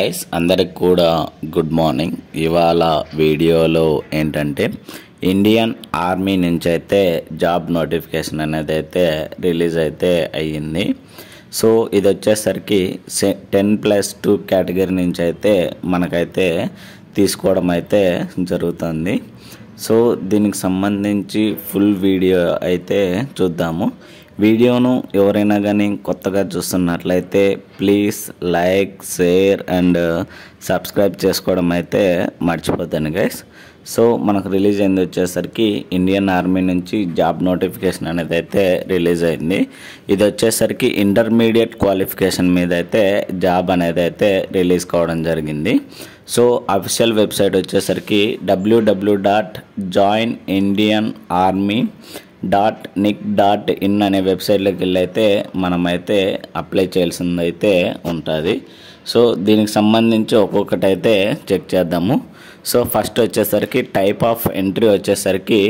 Guys అందరికి కూడా good morning. ఇవాళ వీడియోలో ఏంటంటే ఇండియన్ ఆర్మీ నుంచి అయితే జాబ్ నోటిఫికేషన్ అనేది అయితే రిలీజ్ అయితే అయ్యింది. సో ఇది వచ్చేసరికి 10+2 కేటగిరీ నుంచి అయితే మనకైతే తీసుకోవడం అయితే జరుగుతుంది. సో దీనికి సంబంధించి ఫుల్ వీడియో అయితే చూద్దాము. వీడియోను ఎవరైనా కానీ కొత్తగా చూస్తున్నట్లయితే please like, share and subscribe చేసుకోవడం అయితే మర్చిపోతాను గైస్. సో మనకు రిలీజ్ అయింది వచ్చేసరికి ఇండియన్ ఆర్మీ నుంచి జాబ్ నోటిఫికేషన్ అనేది అయితే రిలీజ్ అయింది. ఇది వచ్చేసరికి ఇంటర్మీడియట్ క్వాలిఫికేషన్ మీద అయితే జాబ్ అనేది అయితే రిలీజ్ కావడం జరిగింది. సో అఫీషియల్ వెబ్సైట్ వచ్చేసరికి www.joinindianarmy.nic.in అనే వెబ్సైట్లోకి వెళ్ళి అయితే మనమైతే అప్లై చేయాల్సింది అయితే ఉంటుంది. సో దీనికి సంబంధించి ఒక్కొక్కటి అయితే చెక్ చేద్దాము. సో ఫస్ట్ వచ్చేసరికి టైప్ ఆఫ్ ఎంట్రీ వచ్చేసరికి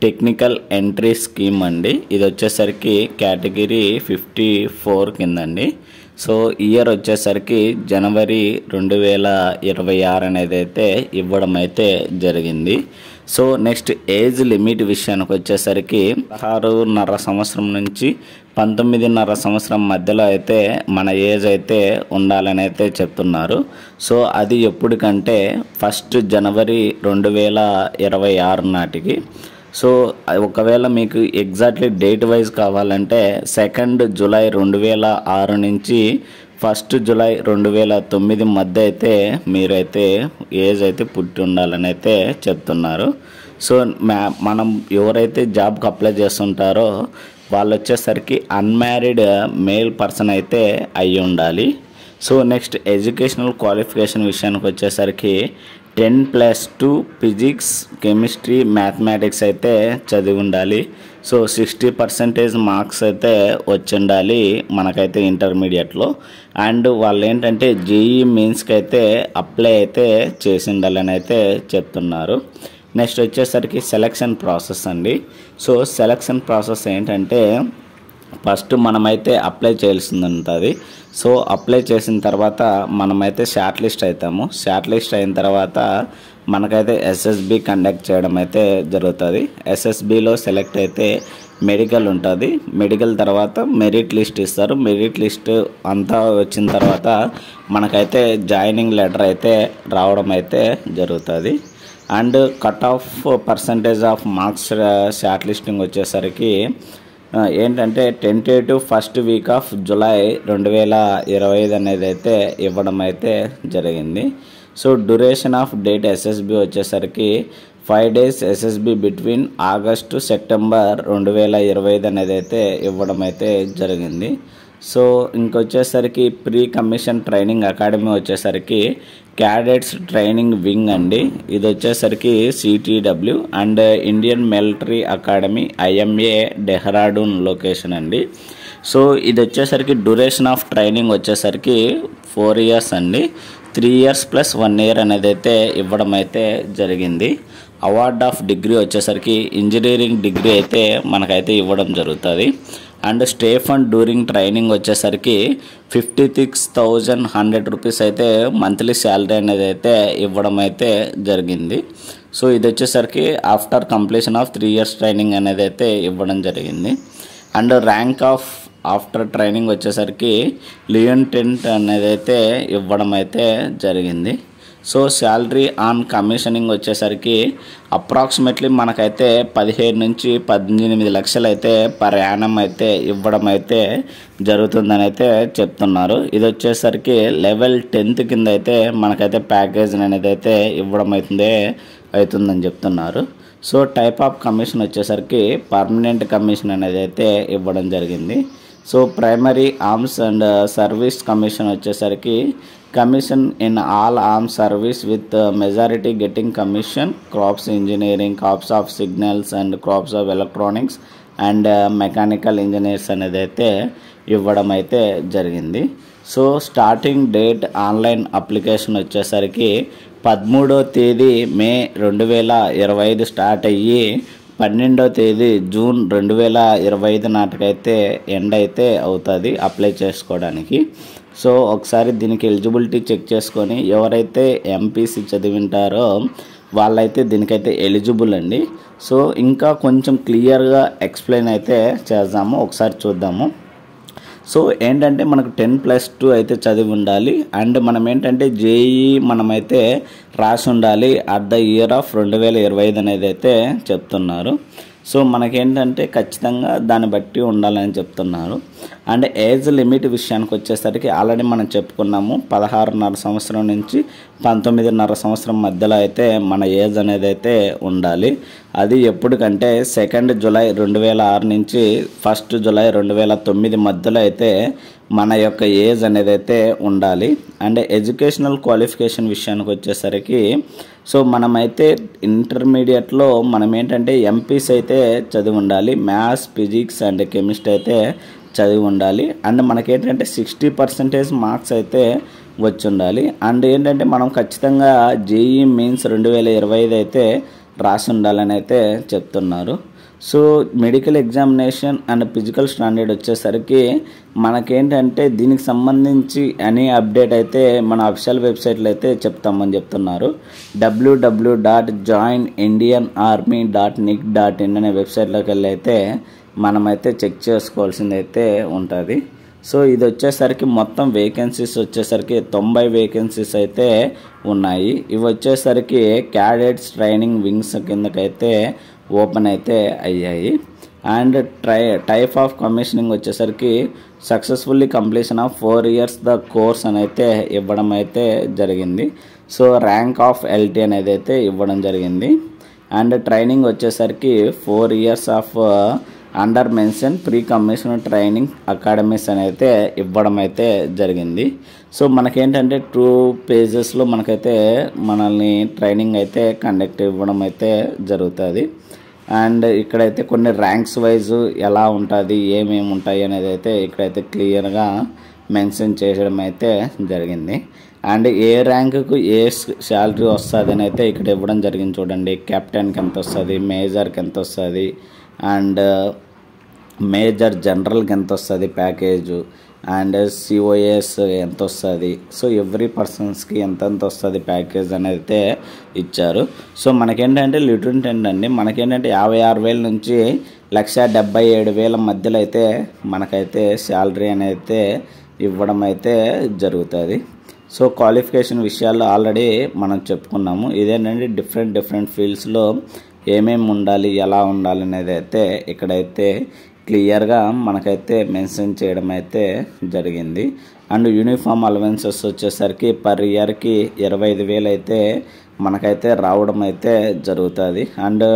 టెక్నికల్ ఎంట్రీ స్కీమ్ అండి. ఇది వచ్చేసరికి కేటగిరీ 54 కింద అండి. సో ఇయర్ వచ్చేసరికి జనవరి 2026 అనేది అయితే ఇవ్వడం అయితే జరిగింది. సో నెక్స్ట్ ఏజ్ లిమిట్ విషయానికి వచ్చేసరికి 16.5 సంవత్సరం నుంచి 19.5 సంవత్సరం మధ్యలో అయితే మన ఏజ్ అయితే ఉండాలని అయితే చెప్తున్నారు. సో అది ఎప్పటికంటే 1 జనవరి 2026 నాటికి. సో ఒకవేళ మీకు ఎగ్జాక్ట్లీ డేట్ వైజ్ కావాలంటే 2 జూలై 2006 నుంచి 1 జూలై 2009 మధ్య అయితే మీరైతే ఏజ్ అయితే పుట్టి ఉండాలని అయితే చెప్తున్నారు. సో మనం ఎవరైతే జాబ్కి అప్లై చేస్తుంటారో వాళ్ళు వచ్చేసరికి అన్మ్యారీడ్ మేల్ పర్సన్ అయితే అయ్యి ఉండాలి. సో నెక్స్ట్ ఎడ్యుకేషనల్ క్వాలిఫికేషన్ విషయానికి వచ్చేసరికి 10+2 ఫిజిక్స్, కెమిస్ట్రీ, మ్యాథమెటిక్స్ అయితే చదివి ఉండాలి. సో 60% మార్క్స్ అయితే వచ్చి ఉండాలి మనకైతే ఇంటర్మీడియట్లో. అండ్ వాళ్ళు ఏంటంటే జేఈ మెయిన్స్కి అయితే అప్లై అయితే చేసి ఉండాలని అయితే చెప్తున్నారు. నెక్స్ట్ వచ్చేసరికి సెలక్షన్ ప్రాసెస్ అండి. సో సెలక్షన్ ప్రాసెస్ ఏంటంటే ఫస్ట్ మనమైతే అప్లై చేయాల్సింది ఉంటుంది. సో అప్లై చేసిన తర్వాత మనమైతే షార్ట్ లిస్ట్ అవుతాము. షార్ట్ లిస్ట్ అయిన తర్వాత మనకైతే ఎస్ఎస్బి కండక్ట్ చేయడం అయితే జరుగుతుంది. ఎస్ఎస్బిలో సెలెక్ట్ అయితే మెడికల్ ఉంటుంది. మెడికల్ తర్వాత మెరిట్ లిస్ట్ ఇస్తారు. మెరిట్ లిస్ట్ అంతా వచ్చిన తర్వాత మనకైతే జాయినింగ్ లెటర్ అయితే రావడం అయితే జరుగుతుంది. And cut off percentage of marks short listing వచ్చేసరికి ఏంటంటే tentative first week of July 2025 అనేది అయితే ఇవ్వడం అయితే జరిగింది. So duration of date SSB వచ్చేసరికి 5 days SSB between August September 2025 అనేది అయితే ఇవ్వడం అయితే జరిగింది. సో ఇంకొచ్చేసరికి ప్రీ కమిషన్ ట్రైనింగ్ అకాడమీ వచ్చేసరికి క్యాడెట్స్ ట్రైనింగ్ వింగ్ అండి. ఇది వచ్చేసరికి CTW and Indian military academy IMA Dehradun location అండి. సో ఇది వచ్చేసరికి డ్యూరేషన్ ఆఫ్ ట్రైనింగ్ వచ్చేసరికి 4 years అండి. 3 years + 1 year అనేది అయితే ఇవ్వడం అయితే జరిగింది. అవార్డ్ ఆఫ్ డిగ్రీ వచ్చేసరికి ఇంజనీరింగ్ డిగ్రీ అయితే మనకైతే ఇవ్వడం జరుగుతుంది. And stay fund during training వచ్చేసరికి 56,100 రూపీస్ అయితే మంత్లీ శాలరీ అనేది అయితే ఇవ్వడం అయితే జరిగింది. సో ఇది వచ్చేసరికి after completion of 3 years training అనేది అయితే ఇవ్వడం జరిగింది. And rank of after training వచ్చేసరికి లియూటెంట్ అనేది అయితే ఇవ్వడం అయితే జరిగింది. సో శాలరీ ఆన్ కమిషనింగ్ వచ్చేసరికి అప్రాక్సిమేట్లీ మనకైతే 17 నుంచి 18 లక్షలు అయితే పర్ యానం అయితే ఇవ్వడం అయితే జరుగుతుందని అయితే చెప్తున్నారు. ఇది వచ్చేసరికి లెవెల్ 10th కింద అయితే మనకైతే ప్యాకేజ్ అనేది అయితే ఇవ్వడం అవుతుందని చెప్తున్నారు. సో టైప్ ఆఫ్ కమిషన్ వచ్చేసరికి పర్మనెంట్ కమిషన్ అనేది అయితే ఇవ్వడం జరిగింది. So primary arms and service commission వచ్చేసరికి commission in all arm service with majority getting commission corps engineering, corps of signals and corps of electronics and mechanical engineers అనేది అయితే ఇవ్వడం అయితే జరిగింది. So starting date online application వచ్చేసరికి 13వ తేదీ మే 2025 start అయ్యి 12వ తేదీ జూన్ 2025 నాటికైతే ఎండ్ అయితే అవుతుంది అప్లై చేసుకోవడానికి. సో ఒకసారి దీనికి ఎలిజిబిలిటీ చెక్ చేసుకొని ఎవరైతే ఎంపీసీ చదివింటారో వాళ్ళైతే దీనికైతే ఎలిజిబుల్ అండి. సో ఇంకా కొంచెం క్లియర్గా ఎక్స్ప్లెయిన్ అయితే చేద్దాము, ఒకసారి చూద్దాము. సో ఏంటంటే మనకు 10+2 అయితే చదివి ఉండాలి. అండ్ మనం ఏంటంటే జేఈ మనమైతే రాసి ఉండాలి అట్ ద ఇయర్ ఆఫ్ 2025 అనేది అయితే చెప్తున్నారు. సో మనకేంటంటే ఖచ్చితంగా దాన్ని బట్టి ఉండాలని చెప్తున్నారు. అండ్ ఏజ్ లిమిట్ విషయానికి వచ్చేసరికి ఆల్రెడీ మనం చెప్పుకున్నాము, 16.5 సంవత్సరం నుంచి 19.5 సంవత్సరం మధ్యలో అయితే మన ఏజ్ అనేది అయితే ఉండాలి. అది ఎప్పటికంటే 2 జూలై 2006 నుంచి 1 జూలై 2009 మధ్యలో అయితే మన యొక్క ఏజ్ అనేది అయితే ఉండాలి. అండ్ ఎడ్యుకేషనల్ క్వాలిఫికేషన్ విషయానికి వచ్చేసరికి సో మనమైతే ఇంటర్మీడియట్లో మనం ఏంటంటే ఎంపీసీ అయితే చదివి ఉండాలి, మ్యాథ్స్, ఫిజిక్స్ అండ్ కెమిస్ట్రీ అయితే చదివి ఉండాలి. అండ్ మనకేంటంటే 60% మార్క్స్ అయితే వచ్చి ఉండాలి. అండ్ ఏంటంటే మనం ఖచ్చితంగా జేఈ మెయిన్స్ 2025 అయితే రాసి ఉండాలని అయితే చెప్తున్నారు. So medical examination and physical standard వచ్చేసరికి మనకేంటంటే దీనికి సంబంధించి ఎనీ అప్డేట్ అయితే మన అఫీషియల్ వెబ్సైట్లో అయితే చెప్తామని చెప్తున్నారు. www.joinindianarmy.nic.in అనే వెబ్సైట్లోకి వెళ్ళి అయితే మనమైతే చెక్ చేసుకోవాల్సింది అయితే ఉంటుంది. సో ఇది వచ్చేసరికి మొత్తం వేకెన్సీస్ వచ్చేసరికి 90 వేకెన్సీస్ అయితే ఉన్నాయి. ఇవి వచ్చేసరికి క్యాడెట్స్ ట్రైనింగ్ వింగ్స్ కిందకైతే ఓపెన్ అయితే అయ్యాయి. అండ్ టైప్ ఆఫ్ కమిషనింగ్ వచ్చేసరికి successfully completion of 4 years the course అని అయితే ఇవ్వడం అయితే జరిగింది. సో ర్యాంక్ ఆఫ్ ఎల్టీ అనేది అయితే ఇవ్వడం జరిగింది. అండ్ ట్రైనింగ్ వచ్చేసరికి 4 years of under mention pre commission training academies అని అయితే ఇవ్వడం అయితే జరిగింది. సో మనకేంటంటే 2 pagesలో మనకైతే మనల్ని ట్రైనింగ్ అయితే కండక్ట్ ఇవ్వడం అయితే జరుగుతుంది. అండ్ ఇక్కడైతే కొన్ని ర్యాంక్స్ వైజ్ ఎలా ఉంటుంది, ఏమేమి ఉంటాయి అనేది అయితే ఇక్కడైతే క్లియర్గా మెన్షన్ చేయడం అయితే జరిగింది. అండ్ ఏ ర్యాంకుకు ఏ శాలరీ వస్తుంది అని అయితే ఇక్కడ ఇవ్వడం జరిగింది. చూడండి, కెప్టెన్కి ఎంత వస్తుంది, మేజర్కి ఎంత వస్తుంది, అండ్ మేజర్ జనరల్కి ఎంత వస్తుంది ప్యాకేజు, అండ్ సిఓఎస్ ఎంత వస్తుంది. సో ఎవ్రీ పర్సన్స్కి ఎంతెంత వస్తుంది ప్యాకేజ్ అనేది అయితే ఇచ్చారు. సో మనకేంటంటే లెఫ్టినెంట్ అండి, మనకేంటంటే 56,000 నుంచి 1,77,000 మధ్యలో అయితే మనకైతే శాలరీ అనేది అయితే ఇవ్వడం అయితే జరుగుతుంది. సో క్వాలిఫికేషన్ విషయాల్లో ఆల్రెడీ మనం చెప్పుకున్నాము. ఇదేంటంటే డిఫరెంట్ ఫీల్డ్స్లో ఏమేమి ఉండాలి, ఎలా ఉండాలి అనేది అయితే ఇక్కడైతే క్లియర్గా మనకైతే మెన్షన్ చేయడం అయితే జరిగింది. అండ్ యూనిఫామ్ అలవెన్సెస్ వచ్చేసరికి పర్ ఇయర్కి 25,000 అయితే మనకైతే రావడం అయితే జరుగుతుంది. అండ్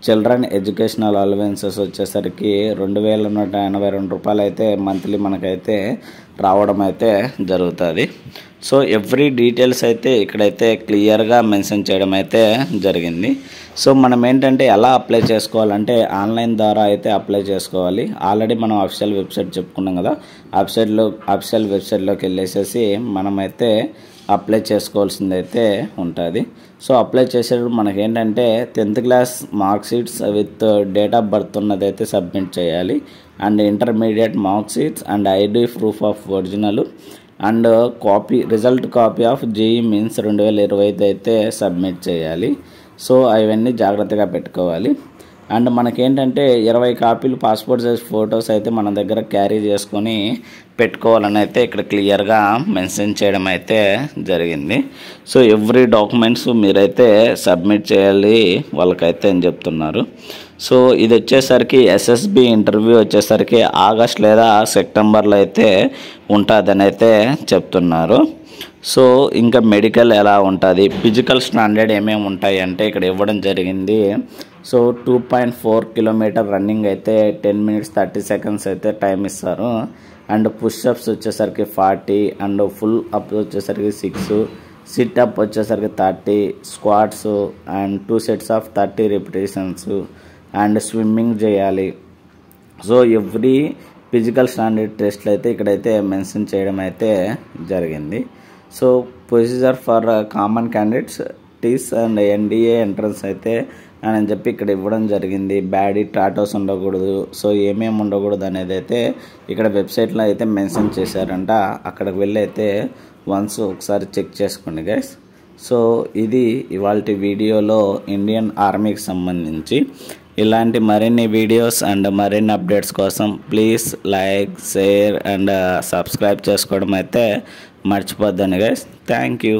చిల్డ్రన్ ఎడ్యుకేషనల్ అలవెన్సెస్ వచ్చేసరికి 2,182 రూపాయలు అయితే మంత్లీ మనకైతే రావడం అయితే జరుగుతుంది. సో ఎవ్రీ డీటెయిల్స్ అయితే ఇక్కడైతే క్లియర్గా మెన్షన్ చేయడం అయితే జరిగింది. సో మనం ఏంటంటే ఎలా అప్లై చేసుకోవాలంటే ఆన్లైన్ ద్వారా అయితే అప్లై చేసుకోవాలి. ఆల్రెడీ మనం అఫీషియల్ వెబ్సైట్ చెప్పుకున్నాం కదా, అఫీషియల్ వెబ్సైట్లోకి వెళ్ళేసేసి మనమైతే అప్లై చేసుకోవాల్సింది అయితే ఉంటుంది. సో అప్లై చేసేటప్పుడు మనకేంటంటే 10th class mark sheets with date of birth ఉన్నది అయితే సబ్మిట్ చేయాలి. And intermediate mark sheets and ID proof of original and result copy of JEE mains 2025 అయితే సబ్మిట్ చేయాలి. సో అవన్నీ జాగ్రత్తగా పెట్టుకోవాలి. అండ్ మనకేంటంటే 20 కాపీలు పాస్పోర్ట్ సైజ్ ఫొటోస్ అయితే మన దగ్గర క్యారీ చేసుకొని పెట్టుకోవాలని అయితే ఇక్కడ క్లియర్గా మెన్షన్ చేయడం అయితే జరిగింది. సో ఎవ్రీ డాక్యుమెంట్స్ మీరైతే సబ్మిట్ చేయాలి వాళ్ళకైతే అని చెప్తున్నారు. సో ఇది వచ్చేసరికి ఎస్ఎస్బి ఇంటర్వ్యూ వచ్చేసరికి ఆగస్ట్ లేదా సెప్టెంబర్లో అయితే ఉంటుందని అయితే చెప్తున్నారు. సో ఇంకా మెడికల్ ఎలా ఉంటుంది, ఫిజికల్ స్టాండర్డ్ ఏమేమి ఉంటాయి అంటే ఇక్కడ ఇవ్వడం జరిగింది. సో 2.4 kilometer రన్నింగ్ అయితే 10 minutes 30 seconds అయితే టైం ఇస్తారు. అండ్ పుష్అప్స్ వచ్చేసరికి 40, అండ్ ఫుల్ అప్ వచ్చేసరికి 6, సిట్ అప్ వచ్చేసరికి 30, squats and 2 sets of 30 repetitions, and swimming చేయాలి. సో ఎవ్రీ ఫిజికల్ స్టాండర్డ్ టెస్ట్లు అయితే ఇక్కడైతే మెన్షన్ చేయడం అయితే జరిగింది. So procedure for common candidates TES and NDA entrance అయితే అని చెప్పి ఇక్కడ ఇవ్వడం జరిగింది. బ్యాడీ టాటోస్ ఉండకూడదు, సో ఏమేమి ఉండకూడదు అనేది అయితే ఇక్కడ వెబ్సైట్లో అయితే మెన్షన్ చేశారంట. అక్కడికి వెళ్ళి అయితే వన్స్ ఒకసారి చెక్ చేసుకోండి గైస్. సో ఇది ఇవాల్టి వీడియోలో ఇండియన్ ఆర్మీకి సంబంధించి. ఇలాంటి మరిన్ని వీడియోస్ అండ్ మరిన్ని అప్డేట్స్ కోసం please like, share and subscribe చేసుకోవడం అయితే మర్చిపోద్దండి గైస్. Thank you.